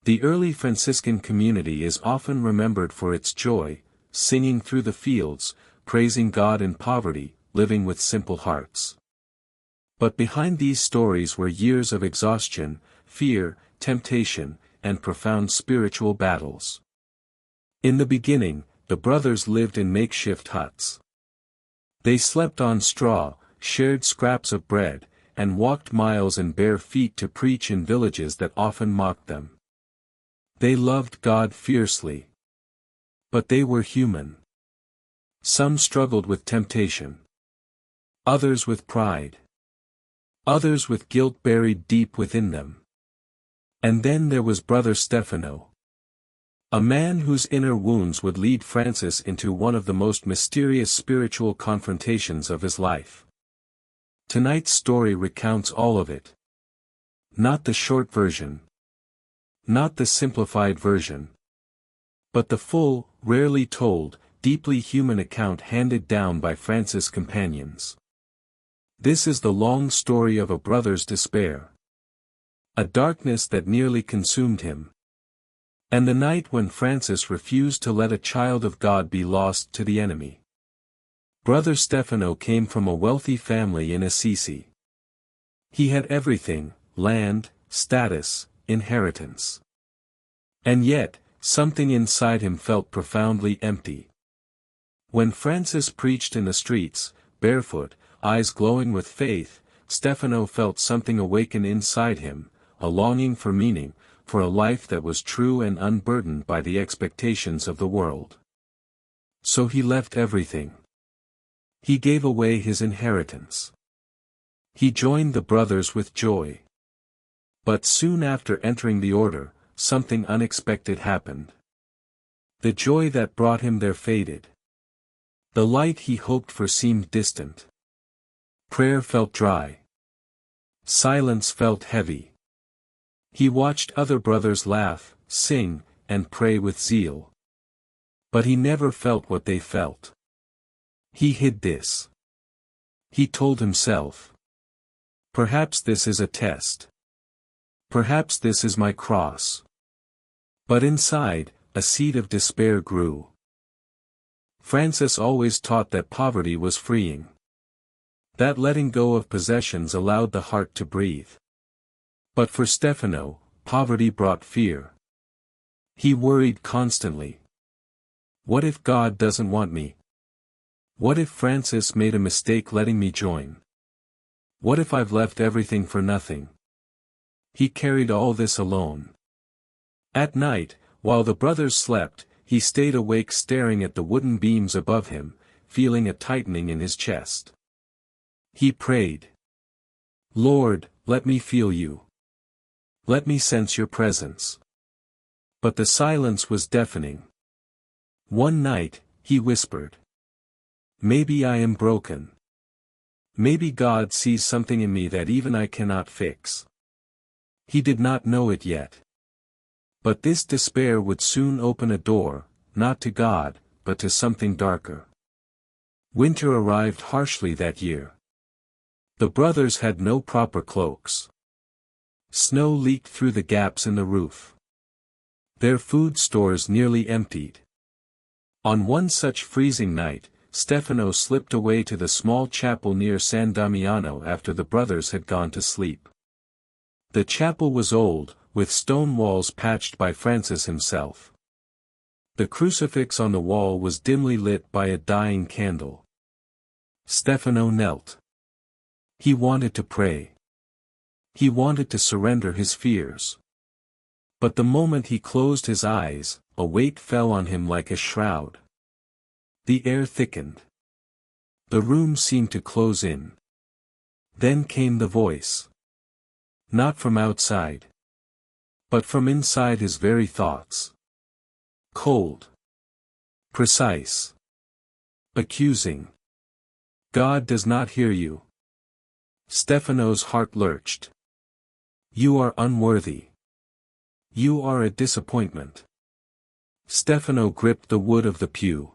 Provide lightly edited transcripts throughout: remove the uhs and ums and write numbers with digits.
The early Franciscan community is often remembered for its joy, singing through the fields, praising God in poverty, living with simple hearts. But behind these stories were years of exhaustion, fear, temptation, and profound spiritual battles. In the beginning, the brothers lived in makeshift huts. They slept on straw, shared scraps of bread, and walked miles in bare feet to preach in villages that often mocked them. They loved God fiercely. But they were human. Some struggled with temptation. Others with pride. Others with guilt buried deep within them. And then there was Brother Stefano. A man whose inner wounds would lead Francis into one of the most mysterious spiritual confrontations of his life. Tonight's story recounts all of it. Not the short version. Not the simplified version. But the full, rarely told, deeply human account handed down by Francis' companions. This is the long story of a brother's despair. A darkness that nearly consumed him. And the night when Francis refused to let a child of God be lost to the enemy. Brother Stefano came from a wealthy family in Assisi. He had everything: land, status, inheritance. And yet, something inside him felt profoundly empty. When Francis preached in the streets, barefoot, eyes glowing with faith, Stefano felt something awaken inside him, a longing for meaning, for a life that was true and unburdened by the expectations of the world. So he left everything. He gave away his inheritance. He joined the brothers with joy. But soon after entering the order, something unexpected happened. The joy that brought him there faded. The light he hoped for seemed distant. Prayer felt dry. Silence felt heavy. He watched other brothers laugh, sing, and pray with zeal. But he never felt what they felt. He hid this. He told himself, "Perhaps this is a test. Perhaps this is my cross." But inside, a seed of despair grew. Francis always taught that poverty was freeing. That letting go of possessions allowed the heart to breathe. But for Stefano, poverty brought fear. He worried constantly. What if God doesn't want me? What if Francis made a mistake letting me join? What if I've left everything for nothing? He carried all this alone. At night, while the brothers slept, he stayed awake staring at the wooden beams above him, feeling a tightening in his chest. He prayed. "Lord, let me feel you. Let me sense your presence." But the silence was deafening. One night, he whispered, "Maybe I am broken. Maybe God sees something in me that even I cannot fix." He did not know it yet. But this despair would soon open a door, not to God, but to something darker. Winter arrived harshly that year. The brothers had no proper cloaks. Snow leaked through the gaps in the roof. Their food stores nearly emptied. On one such freezing night, Stefano slipped away to the small chapel near San Damiano after the brothers had gone to sleep. The chapel was old, with stone walls patched by Francis himself. The crucifix on the wall was dimly lit by a dying candle. Stefano knelt. He wanted to pray. He wanted to surrender his fears. But the moment he closed his eyes, a weight fell on him like a shroud. The air thickened. The room seemed to close in. Then came the voice. Not from outside. But from inside his very thoughts. Cold. Precise. Accusing. God does not hear you. Stefano's heart lurched. You are unworthy. You are a disappointment. Stefano gripped the wood of the pew.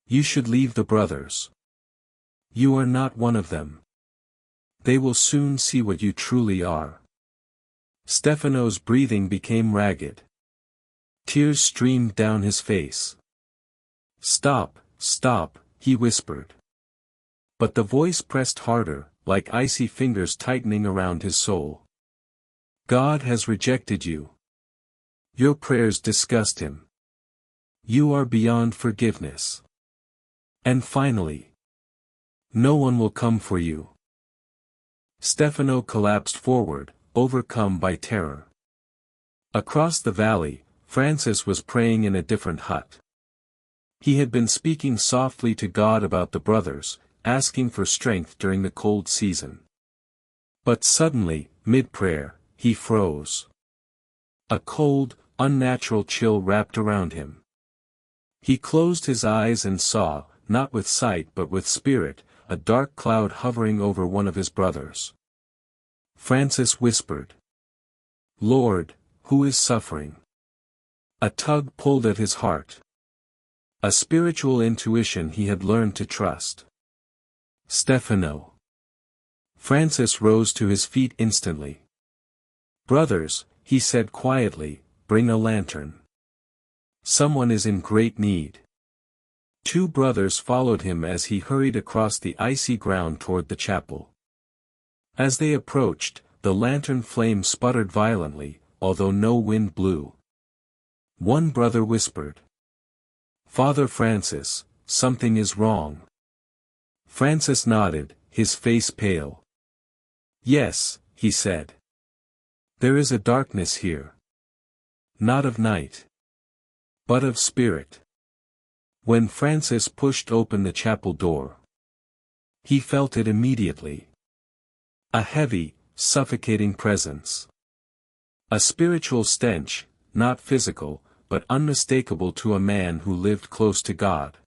You should leave the brothers. You are not one of them. They will soon see what you truly are. Stefano's breathing became ragged. Tears streamed down his face. "Stop, stop," he whispered. But the voice pressed harder, like icy fingers tightening around his soul. "God has rejected you. Your prayers disgust him. You are beyond forgiveness. And finally, no one will come for you." Stefano collapsed forward, overcome by terror. Across the valley, Francis was praying in a different hut. He had been speaking softly to God about the brothers, asking for strength during the cold season. But suddenly, mid-prayer, he froze. A cold, unnatural chill wrapped around him. He closed his eyes and saw, not with sight but with spirit, a dark cloud hovering over one of his brothers. Francis whispered, "Lord, who is suffering?" A tug pulled at his heart. A spiritual intuition he had learned to trust. Stefano. Francis rose to his feet instantly. "Brothers," he said quietly, "bring a lantern. Someone is in great need." Two brothers followed him as he hurried across the icy ground toward the chapel. As they approached, the lantern flame sputtered violently, although no wind blew. One brother whispered, "Father Francis, something is wrong." Francis nodded, his face pale. "Yes," he said. "There is a darkness here. Not of night, but of spirit." When Francis pushed open the chapel door, he felt it immediately. A heavy, suffocating presence. A spiritual stench, not physical, but unmistakable to a man who lived close to God.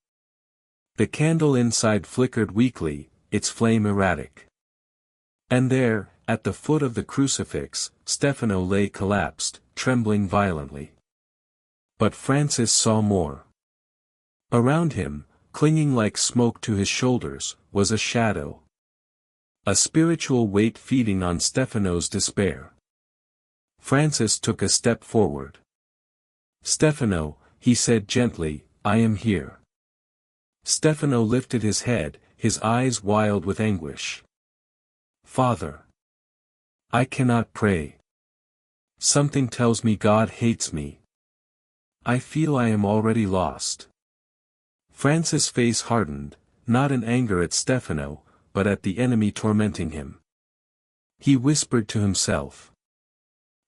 The candle inside flickered weakly, its flame erratic. And there, at the foot of the crucifix, Stefano lay collapsed, trembling violently. But Francis saw more. Around him, clinging like smoke to his shoulders, was a shadow. A spiritual weight feeding on Stefano's despair. Francis took a step forward. "Stefano," he said gently, "I am here." Stefano lifted his head, his eyes wild with anguish. "Father, I cannot pray. Something tells me God hates me. I feel I am already lost." Francis' face hardened, not in anger at Stefano, but at the enemy tormenting him. He whispered to himself,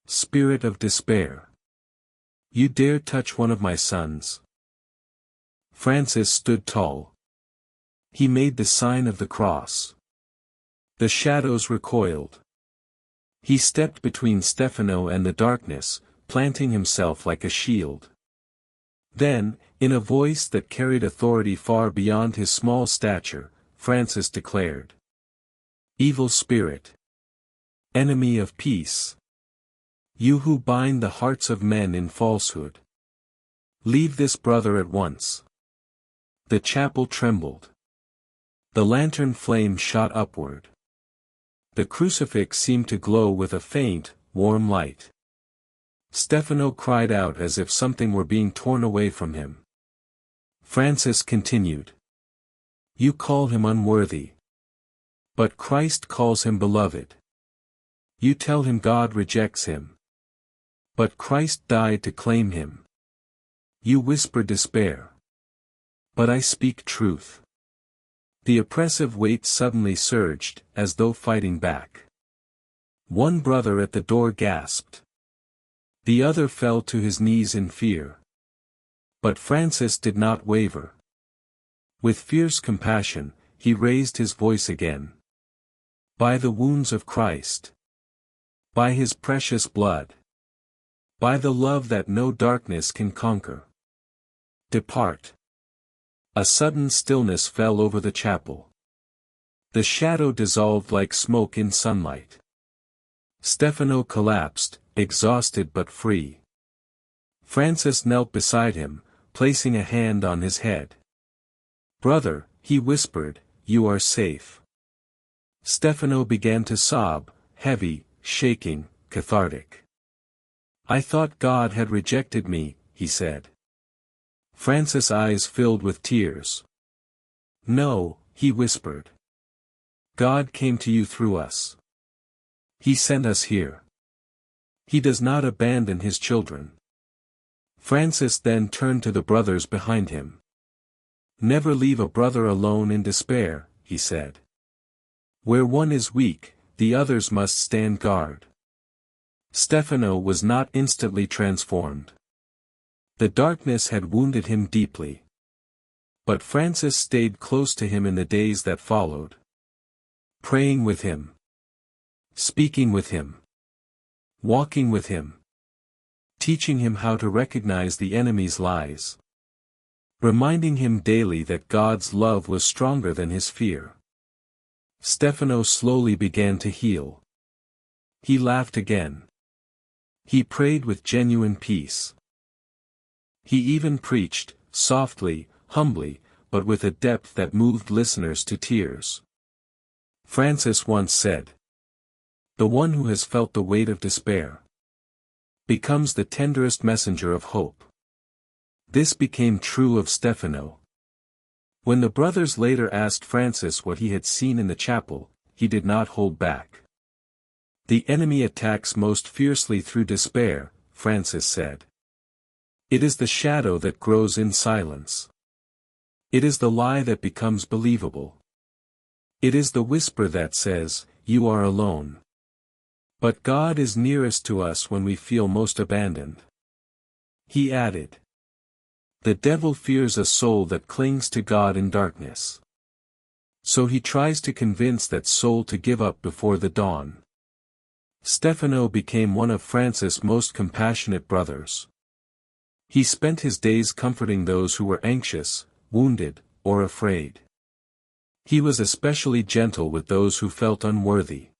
"Spirit of despair. You dare touch one of my sons?" Francis stood tall. He made the sign of the cross. The shadows recoiled. He stepped between Stefano and the darkness, planting himself like a shield. Then, in a voice that carried authority far beyond his small stature, Francis declared, "Evil spirit. Enemy of peace. You who bind the hearts of men in falsehood. Leave this brother at once." The chapel trembled. The lantern flame shot upward. The crucifix seemed to glow with a faint, warm light. Stefano cried out as if something were being torn away from him. Francis continued, "You call him unworthy. But Christ calls him beloved. You tell him God rejects him. But Christ died to claim him. You whisper despair. But I speak truth." The oppressive weight suddenly surged, as though fighting back. One brother at the door gasped. The other fell to his knees in fear. But Francis did not waver. With fierce compassion, he raised his voice again. "By the wounds of Christ. By his precious blood. By the love that no darkness can conquer. Depart." A sudden stillness fell over the chapel. The shadow dissolved like smoke in sunlight. Stefano collapsed, exhausted but free. Francis knelt beside him, placing a hand on his head. "Brother," he whispered, "you are safe." Stefano began to sob, heavy, shaking, cathartic. "I thought God had rejected me," he said. Francis' eyes filled with tears. "No," he whispered. "God came to you through us. He sent us here. He does not abandon his children." Francis then turned to the brothers behind him. "Never leave a brother alone in despair," he said. "Where one is weak, the others must stand guard." Stefano was not instantly transformed. The darkness had wounded him deeply. But Francis stayed close to him in the days that followed. Praying with him. Speaking with him. Walking with him. Teaching him how to recognize the enemy's lies. Reminding him daily that God's love was stronger than his fear. Stefano slowly began to heal. He laughed again. He prayed with genuine peace. He even preached, softly, humbly, but with a depth that moved listeners to tears. Francis once said, "The one who has felt the weight of despair becomes the tenderest messenger of hope." This became true of Stefano. When the brothers later asked Francis what he had seen in the chapel, he did not hold back. "The enemy attacks most fiercely through despair," Francis said. "It is the shadow that grows in silence. It is the lie that becomes believable. It is the whisper that says, 'You are alone.' But God is nearest to us when we feel most abandoned." He added, "The devil fears a soul that clings to God in darkness. So he tries to convince that soul to give up before the dawn." Stefano became one of Francis' most compassionate brothers. He spent his days comforting those who were anxious, wounded, or afraid. He was especially gentle with those who felt unworthy.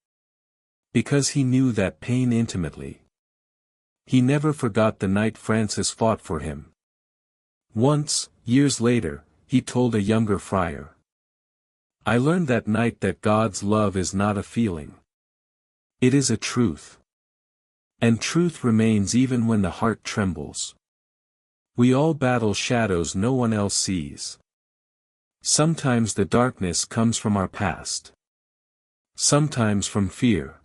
Because he knew that pain intimately. He never forgot the night Francis fought for him. Once, years later, he told a younger friar, "I learned that night that God's love is not a feeling. It is a truth. And truth remains even when the heart trembles. We all battle shadows no one else sees. Sometimes the darkness comes from our past. Sometimes from fear.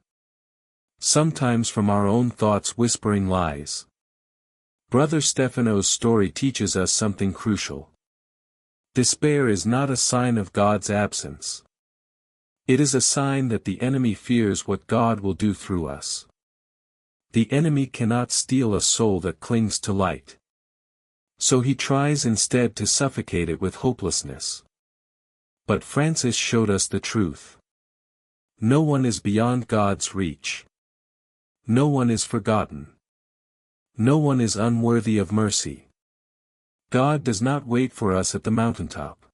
Sometimes from our own thoughts whispering lies." Brother Stefano's story teaches us something crucial. Despair is not a sign of God's absence. It is a sign that the enemy fears what God will do through us. The enemy cannot steal a soul that clings to light. So he tries instead to suffocate it with hopelessness. But Francis showed us the truth. No one is beyond God's reach. No one is forgotten. No one is unworthy of mercy. God does not wait for us at the mountaintop.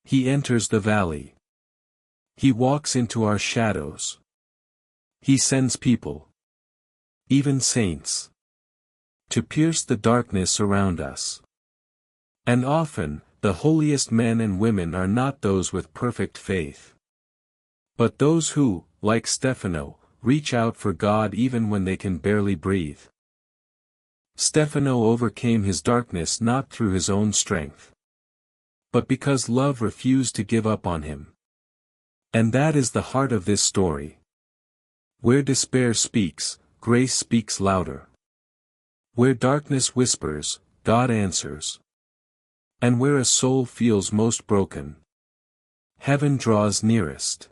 He enters the valley. He walks into our shadows. He sends people, even saints, to pierce the darkness around us. And often, the holiest men and women are not those with perfect faith, but those who, like Stefano, reach out for God even when they can barely breathe. Stefano overcame his darkness not through his own strength, but because love refused to give up on him. And that is the heart of this story. Where despair speaks, grace speaks louder. Where darkness whispers, God answers. And where a soul feels most broken, heaven draws nearest.